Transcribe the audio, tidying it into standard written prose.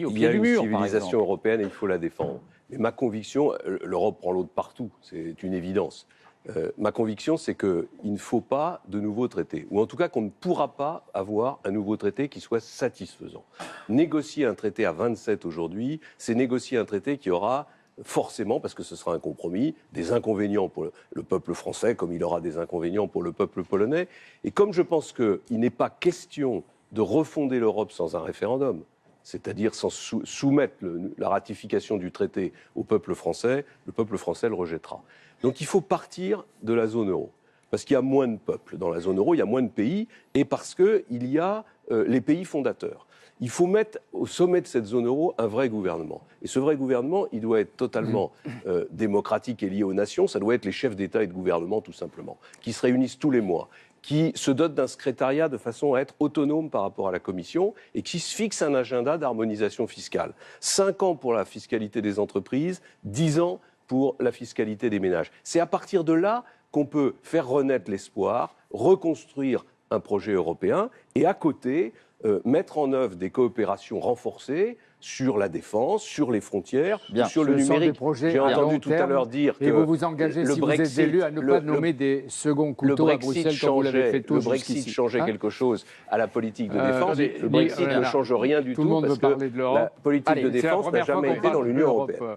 au Il y pied a du une mur, par civilisation exemple. européenne et il faut la défendre. Mais ma conviction, l'Europe prend l'eau de partout, c'est une évidence. Ma conviction, c'est qu'il ne faut pas de nouveaux traités, ou en tout cas qu'on ne pourra pas avoir un nouveau traité qui soit satisfaisant. Négocier un traité à 27 aujourd'hui, c'est négocier un traité qui aura forcément, parce que ce sera un compromis, des inconvénients pour le peuple français, comme il aura des inconvénients pour le peuple polonais. Et comme je pense qu'il n'est pas question de refonder l'Europe sans un référendum, c'est-à-dire sans soumettre la ratification du traité au peuple français, le peuple français le rejettera. Donc il faut partir de la zone euro. Parce qu'il y a moins de peuples dans la zone euro, il y a moins de pays, et parce qu'il y a les pays fondateurs. Il faut mettre au sommet de cette zone euro un vrai gouvernement. Et ce vrai gouvernement, il doit être totalement démocratique et lié aux nations. Ça doit être les chefs d'État et de gouvernement, tout simplement, qui se réunissent tous les mois, qui se dotent d'un secrétariat de façon à être autonome par rapport à la Commission et qui se fixe un agenda d'harmonisation fiscale. 5 ans pour la fiscalité des entreprises, 10 ans pour la fiscalité des ménages. C'est à partir de là qu'on peut faire renaître l'espoir, reconstruire un projet européen et à côté, mettre en œuvre des coopérations renforcées sur la défense, sur les frontières, sur le numérique. J'ai entendu tout à l'heure dire que et vous vous engagez, si vous êtes élu, à ne pas nommer des seconds couteaux à Bruxelles comme vous l'avez fait tous jusqu'ici. Le Brexit changeait quelque chose à la politique de défense. Attendez, le Brexit ne change rien du tout, tout le monde parce veut parler de que l'Europe. la politique de défense n'a jamais été dans l'Union européenne.